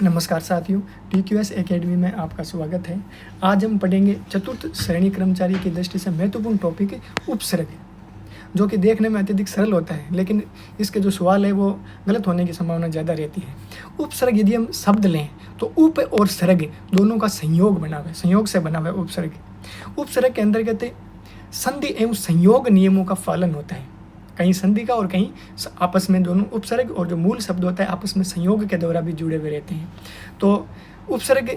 नमस्कार साथियों, TQS academy में आपका स्वागत है। आज हम पढ़ेंगे चतुर्थ श्रेणी कर्मचारी की दृष्टि से महत्वपूर्ण टॉपिक उपसर्ग, जो कि देखने में अत्यधिक सरल होता है, लेकिन इसके जो सवाल है वो गलत होने की संभावना ज़्यादा रहती है। उपसर्ग यदि हम शब्द लें तो उप और सर्ग दोनों का संयोग बना हुआ है, संयोग से बना हुआ है उपसर्ग। उपसर्ग के अंतर्गत संधि एवं संयोग नियमों का पालन होता है, कहीं संधि का और कहीं आपस में दोनों उपसर्ग और जो मूल शब्द होता है आपस में संयोग के द्वारा भी जुड़े हुए रहते हैं। तो उपसर्ग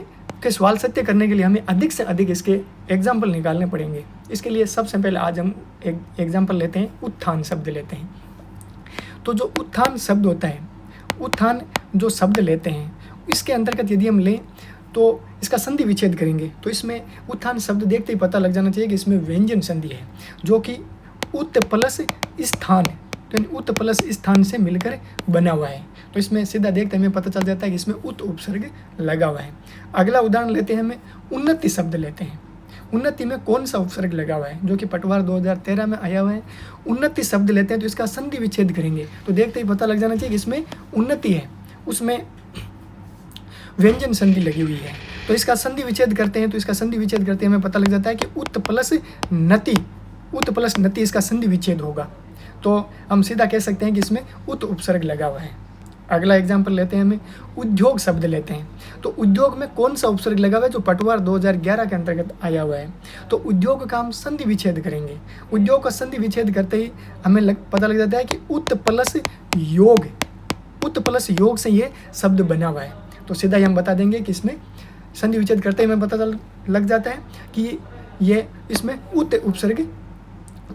के सवाल सत्य करने के लिए हमें अधिक से अधिक इसके एग्जाम्पल निकालने पड़ेंगे। इसके लिए सबसे पहले आज हम एक एग्जाम्पल लेते हैं, उत्थान शब्द लेते हैं। तो जो उत्थान शब्द होता है, उत्थान जो शब्द लेते हैं, इसके अंतर्गत यदि हम लें तो इसका संधि विच्छेद करेंगे तो इसमें उत्थान शब्द देखते ही पता लग जाना चाहिए कि इसमें व्यंजन संधि है, जो कि उत प्लस स्थान, तो उत प्लस स्थान से मिलकर बना हुआ है। तो इसमें सीधा देखते हमें पता चल जाता है कि इसमें उत उपसर्ग लगा हुआ है। अगला उदाहरण लेते हैं, हमें उन्नति शब्द लेते हैं। उन्नति में कौन सा उपसर्ग लगा हुआ है, जो कि पटवार 2013 में आया हुआ है। उन्नति शब्द लेते हैं तो इसका संधि विच्छेद करेंगे तो देखते ही पता लग जाना चाहिए कि इसमें उन्नति है, उसमें व्यंजन संधि लगी हुई है। तो इसका संधि विच्छेद करते हैं, तो इसका संधि विच्छेद करते हमें पता लग जाता है कि उत प्लस नति, उत प्लस नति इसका संधि विच्छेद होगा। तो हम सीधा कह सकते हैं कि इसमें उत उपसर्ग लगा हुआ है। अगला एग्जाम्पल लेते हैं, हमें उद्योग शब्द लेते हैं। तो उद्योग में कौन सा उपसर्ग लगा हुआ है, जो पटवार 2011 के अंतर्गत आया हुआ है। तो उद्योग का हम संधि विच्छेद करेंगे। उद्योग का संधि विच्छेद करते ही हमें पता लग जाता है कि उत प्लस योग, उत प्लस योग से ये शब्द बना हुआ है। तो सीधा ही हम बता देंगे कि इसमें संधि विच्छेद करते ही हमें पता लग जाता है कि ये इसमें उत उपसर्ग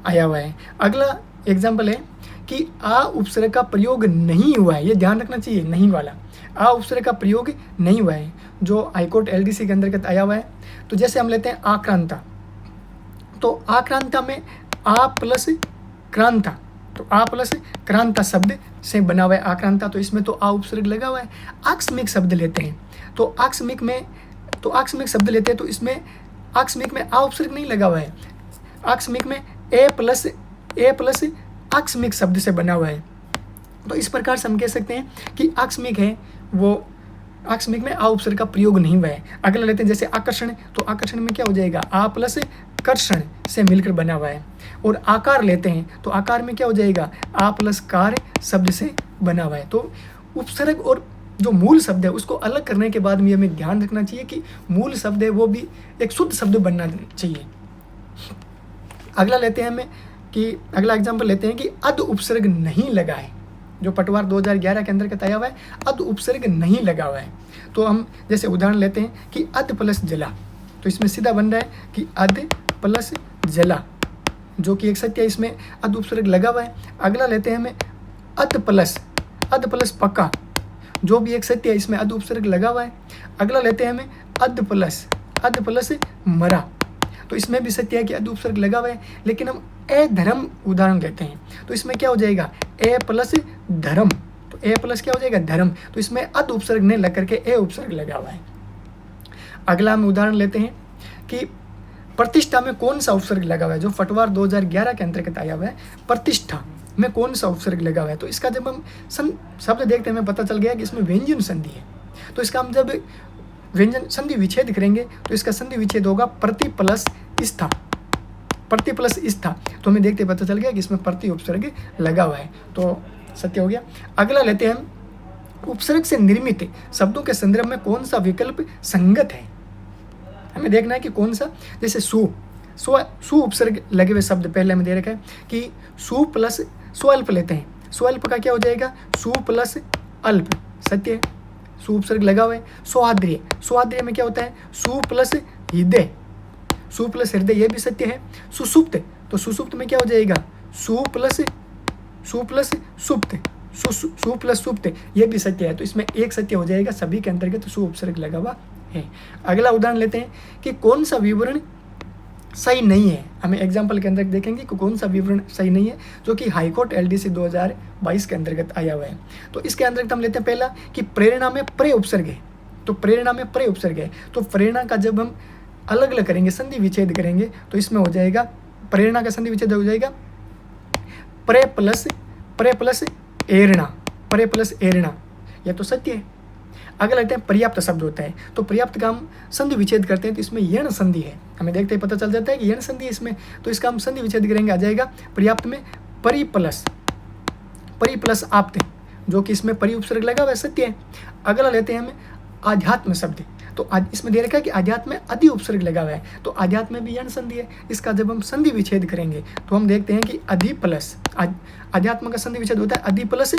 आया हुआ है। अगला एग्जाम्पल है कि आ उपसर्ग का प्रयोग नहीं हुआ है, ये ध्यान रखना चाहिए, नहीं वाला आ उपसर्ग का प्रयोग नहीं हुआ है, जो हाईकोर्ट LDC के अंतर्गत आया हुआ है। तो जैसे हम लेते हैं आक्रांता, तो आक्रांता में आ प्लस क्रांता, तो आ प्लस क्रांता शब्द से बना हुआ है आक्रांता, तो इसमें तो आ उपसर्ग लगा हुआ है। आकस्मिक शब्द लेते हैं, तो आकस्मिक में आकस्मिक शब्द लेते हैं तो इसमें आकस्मिक में आ उपसर्ग नहीं लगा हुआ है। आकस्मिक में ए प्लस आकस्मिक शब्द से बना हुआ है। तो इस प्रकार से हम कह सकते हैं कि आकस्मिक है, वो आकस्मिक में आ उपसर्ग का प्रयोग नहीं हुआ है। अगला लेते हैं जैसे आकर्षण, तो आकर्षण में क्या हो जाएगा, आ प्लस कर्षण से मिलकर बना हुआ है। और आकार लेते हैं तो आकार में क्या हो जाएगा, आ प्लस कार शब्द से बना हुआ है। तो उपसर्ग और जो मूल शब्द है उसको अलग करने के बाद में हमें ध्यान रखना चाहिए कि मूल शब्द है वो भी एक शुद्ध शब्द बनना चाहिए। अगला लेते हैं हमें कि अगला एग्जाम्पल लेते हैं कि अध उपसर्ग नहीं लगा है, जो पटवार 2011 के अंतर्गत आया हुआ है, अध उपसर्ग नहीं लगा हुआ है। तो हम जैसे उदाहरण लेते हैं कि अध प्लस जला, तो इसमें सीधा बन रहा है कि अध प्लस जला, जो कि एक सत्य है, इसमें अध उपसर्ग लगा हुआ है। अगला लेते हैं हमें अध प्लस पक्का, जो भी एक सत्य है, इसमें अध उपसर्ग लगा हुआ है। अगला लेते हैं हमें अध प्लस मरा, तो इसमें भी सत्य है कि अध उपसर्ग लगा हुआ है। लेकिन हम ए धर्म उदाहरण लेते हैं तो इसमें क्या हो जाएगा, ए प्लस धर्म, तो ए प्लस क्या हो जाएगा, धर्म, तो इसमें अध उपसर्ग नहीं लग करके ए उपसर्ग लगा हुआ है। अगला हम उदाहरण लेते हैं कि प्रतिष्ठा में कौन सा उपसर्ग लगा हुआ है, जो पटवार 2011 के अंतर्गत आया हुआ है। प्रतिष्ठा में कौन सा उपसर्ग लगा हुआ है, तो इसका जब हम शब्द देखते हैं हमें पता चल गया कि इसमें व्यंजन संधि है। तो इसका हम जब व्यंजन संधि विच्छेद करेंगे तो इसका संधि विच्छेद होगा प्रति प्लस स्था, प्रति प्लस स्था, तो हमें देखते पता चल गया कि इसमें प्रति उपसर्ग लगा हुआ है, तो सत्य हो गया। अगला लेते हैं हम उपसर्ग से निर्मित शब्दों के संदर्भ में कौन सा विकल्प संगत है, हमें देखना है कि कौन सा। जैसे सु उपसर्ग लगे हुए शब्द पहले हमें दे रखा है कि सु प्लस स्वल्प लेते हैं, स्वल्प का क्या हो जाएगा, सु प्लस अल्प, सत्य है, सु उपसर्ग लगा हुआ है। स्वाद्रिय में क्या होता है, सु प्लस हृदय, सु प्लस हृदय, ये भी सत्य है। सुसुप्त, तो सुसुप्त में क्या हो जाएगा, सु प्लस सुप्त, सु प्लस सुप्त, ये भी सत्य है। तो इसमें एक सत्य हो जाएगा, सभी के अंतर्गत सु उपसर्ग लगा हुआ है। अगला उदाहरण लेते हैं कि कौन सा विवरण सही नहीं है, हमें एग्जाम्पल के अंदर देखेंगे कि कौन सा विवरण सही नहीं है, जो कि हाईकोर्ट LDC 2022 के अंतर्गत आया हुआ है। तो इसके अंतर्गत हम लेते हैं पहला कि प्रेरणा में प्रे उपसर्ग है, तो प्रेरणा में प्रे उपसर्ग है, तो प्रेरणा का जब हम अलग अलग करेंगे, संधि विच्छेद करेंगे तो इसमें हो जाएगा, प्रेरणा का संधि विच्छेद हो जाएगा प्रे प्लस एरणा, ये तो सत्य है। अगला लेते हैं पर्याप्त शब्द होता है, तो पर्याप्त का हम संधि विच्छेद करते हैं, तो इसमें यण संधि है, हमें देखते ही पता चल जाता है कि यण संधि है इसमें, तो इसका हम संधि विच्छेद करेंगे, आ जाएगा पर्याप्त में परि प्लस आप्त, जो कि इसमें परि उपसर्ग लगा हुआ है, सत्य है। अगला लेते हैं हम आध्यात्म शब्द, तो इसमें दे रखा है कि आध्यात्म में अधि उपसर्ग लगा हुआ है, तो आध्यात्म में भी यण संधि है, इसका जब हम संधि विच्छेद करेंगे तो हम देखते हैं कि अधि प्लस आध्यात्म का संधि विच्छेद होता है अधि प्लस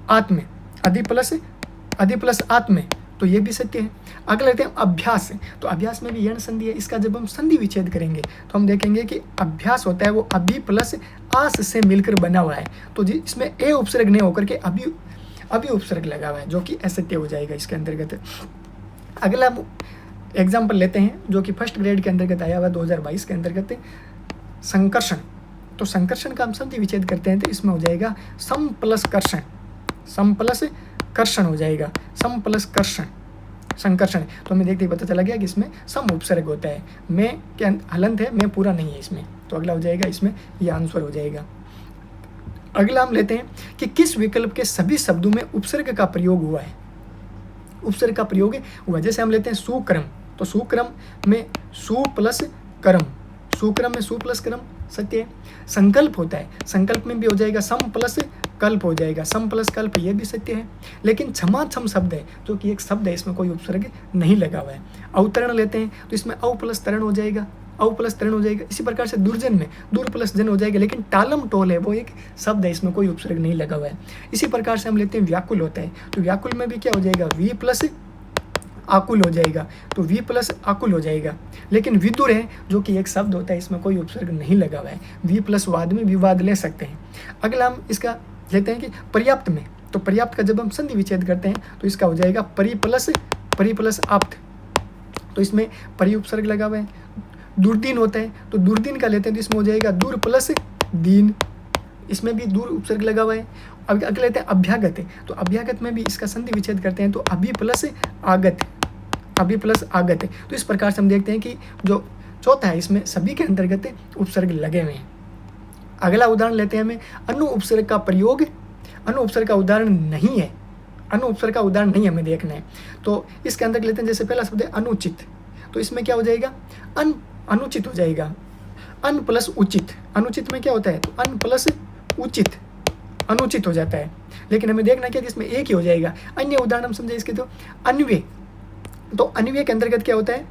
आत्म, अधि प्लस आत्म, तो ये भी सत्य है। अगला लेते हैं अभ्यास, तो अभ्यास में भी यण संधि है, इसका जब हम संधि विच्छेद करेंगे तो हम देखेंगे कि अभ्यास होता है वो अभि प्लस आस से मिलकर बना हुआ है, तो इसमें ए उपसर्ग नहीं होकर के अभी उपसर्ग लगा हुआ है, जो कि असत्य हो जाएगा इसके अंतर्गत। अगला एग्जाम्पल लेते हैं जो कि फर्स्ट ग्रेड के अंतर्गत आया हुआ 2022 के अंतर्गत, संकर्षण, तो संकर्षण का हम संधि विच्छेद करते हैं, तो इसमें हो जाएगा सम प्लस कर्षण हो जाएगा, सम प्लस कर्षण संकर्षण, तो हमें देखते ही पता चला गया कि इसमें सम उपसर्ग होता है, मैं के हलंत है, मैं पूरा नहीं है इसमें, तो अगला हो जाएगा इसमें ये आंसर हो जाएगा। अगला हम लेते हैं कि किस विकल्प के सभी शब्दों में उपसर्ग का प्रयोग हुआ है, उपसर्ग का प्रयोग हुआ, जैसे हम लेते हैं सुक्रम, तो सुक्रम में सु प्लस कर्म, सुक्रम में सु प्लस कर्म सत्य है। संकल्प होता है, संकल्प में भी हो जाएगा सम प्लस कल्प हो जाएगा, सम प्लस कल्प, ये भी सत्य है। लेकिन क्षमाक्षम शब्द है जो कि एक शब्द है, इसमें कोई उपसर्ग नहीं लगा हुआ है। अवतरण लेते हैं तो इसमें अव प्लस तरण हो जाएगा, अव प्लस तरण हो जाएगा। इसी प्रकार से दुर्जन में दूर प्लस जन हो जाएगा, लेकिन टालम टोल है वो एक शब्द है, इसमें कोई उपसर्ग नहीं लगा हुआ है। इसी प्रकार से हम लेते हैं व्याकुल होता है, तो व्याकुल में भी क्या हो जाएगा वी प्लस आकुल हो जाएगा, तो वी प्लस आकुल हो जाएगा। लेकिन विदुर है जो कि एक शब्द होता है, इसमें कोई उपसर्ग नहीं लगा हुआ है, वी प्लस वाद में विवाद ले सकते हैं। अगला हम इसका लेते हैं कि पर्याप्त में, तो पर्याप्त का जब हम संधि विच्छेद करते हैं तो इसका हो जाएगा परि प्लस आप्त, तो इसमें परि उपसर्ग लगा हुआ है। दुर्दीन होता है, तो दुर्दीन का लेते हैं तो इसमें हो जाएगा दूर प्लस दीन, इसमें भी दूर उपसर्ग लगा हुआ है। अब अगले लेते हैं अभ्यागत है, तो अभ्यागत में भी इसका संधि विच्छेद करते हैं तो अभि प्लस आगत, अभि प्लस आगत है। तो इस प्रकार से हम देखते हैं कि जो चौथा है इसमें सभी के अंतर्गत उपसर्ग लगे हुए हैं। अगला उदाहरण लेते हैं हमें अनु उपसर्ग का प्रयोग, अनु उपसर्ग का उदाहरण नहीं है, अनु उपसर्ग का उदाहरण नहीं हमें देखना है, तो इसके अंदर लेते हैं। जैसे पहला शब्द है अनुचित, तो इसमें क्या हो जाएगा अनुचित हो जाएगा, अन प्लस उचित, अनुचित में क्या होता है तो अन प्लस उचित, अनुचित हो जाता है। लेकिन हमें देखना क्या है इसमें एक ही हो जाएगा। अन्य उदाहरण हम समझे इसके, तो अन्वय, तो अन्वय के अंतर्गत क्या होता है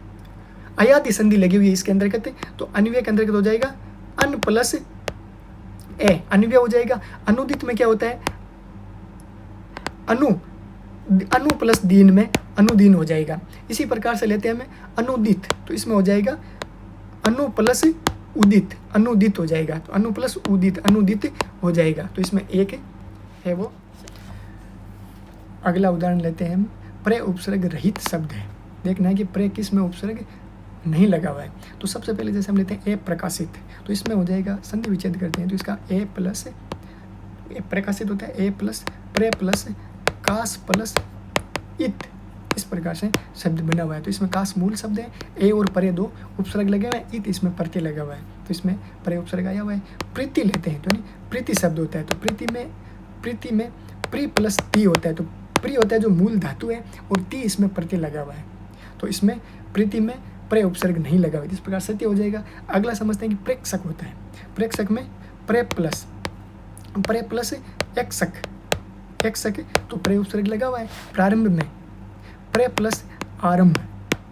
अयादि संधि लगी हुई है इसके अंतर्गत, तो अन्वय के अंतर्गत हो जाएगा अन प्लस ए, अन्वय हो जाएगा। अनुदित में क्या होता है अनु प्लस दीन में अनुदीन हो जाएगा। इसी प्रकार से लेते हैं हमें अनुदित, तो इसमें हो जाएगा अनु प्लस उदित, अनुदित हो जाएगा, तो अनु प्लस उदित अनुदित हो जाएगा, तो इसमें एक है वो। अगला उदाहरण लेते हैं हम, प्रे उपसर्ग रहित शब्द है, देखना है कि प्रे किस में उपसर्ग नहीं लगा हुआ है। तो सबसे पहले जैसे हम लेते हैं ए प्रकाशित, तो इसमें हो जाएगा संधि विच्छेद करते हैं तो इसका ए प्लस प्रकाशित होता है ए प्लस प्रे प्लस कास प्लस इत, इस प्रकार से शब्द बना हुआ है। तो इसमें कास मूल शब्द है, ए और परे दो उपसर्ग लगे हुए हैं, इत इसमें प्रत्यय लगा हुआ है, तो इसमें परे उपसर्ग आया हुआ है। प्रीति लेते हैं तो नहीं प्रीति शब्द होता है, तो प्रीति में प्री प्लस ती होता है, तो प्री होता है जो मूल धातु है और ती इसमें प्रत्यय लगा हुआ है, तो इसमें प्रीति में प्रे उपसर्ग नहीं लगा हुआ है, इस प्रकार सत्य हो जाएगा। अगला समझते हैं कि प्रेक्षक होता है, प्रेक्षक में प्रे प्लस एक्सक, तो प्रे उपसर्ग लगा हुआ है। प्रारंभ में प्रे प्लस आरंभ,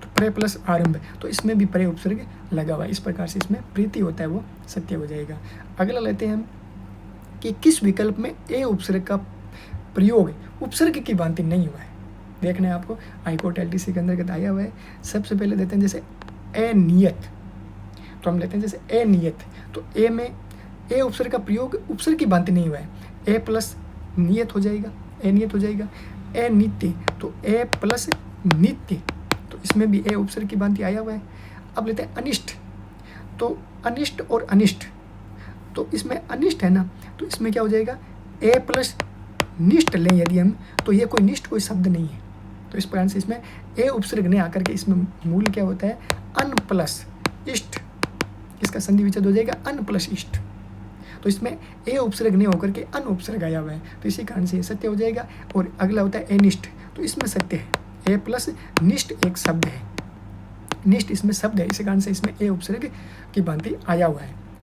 तो प्रे प्लस आरंभ, तो इसमें भी प्रे उपसर्ग लगा हुआ है, इस प्रकार से इसमें प्रीति होता है वो सत्य हो जाएगा। अगला लेते हैं हम कि किस विकल्प में ए उपसर्ग का प्रयोग उपसर्ग की भांति नहीं हुआ है, देखना है आपको, हाईकोर्ट एलटीसी के अंतर्गत आया हुआ है। सबसे पहले देते हैं जैसे ए नियत, तो हम लेते हैं जैसे ए नियत, तो ए में ए उपसर्ग का प्रयोग उपसर्ग की भांति नहीं हुआ है, ए प्लस नियत हो जाएगा, ए नियत हो जाएगा। ए नित्य, तो ए प्लस नित्य, तो इसमें भी ए उपसर्ग की भांति आया हुआ है। अब लेते हैं अनिष्ट, तो अनिष्ट और अनिष्ट, तो इसमें अनिष्ट है ना, तो इसमें क्या हो जाएगा ए प्लस निष्ठ लें यदि हम, तो ये कोई निष्ठ कोई शब्द नहीं है, तो इस प्रकार से इसमें ए उपसर्ग नहीं आकर के इसमें मूल क्या होता है अन प्लस इष्ट, इसका संधि विच्छेद हो जाएगा अन प्लस इष्ट, तो इसमें ए उपसर्ग नहीं होकर के अन उपसर्ग आया हुआ है, तो इसी कारण से ये सत्य हो जाएगा। और अगला होता है अनिष्ट, तो इसमें सत्य है। ए प्लस निष्ठ एक शब्द है, निष्ठ इसमें शब्द है, इस कारण से इसमें ए उपसर्ग की भांति आया हुआ है।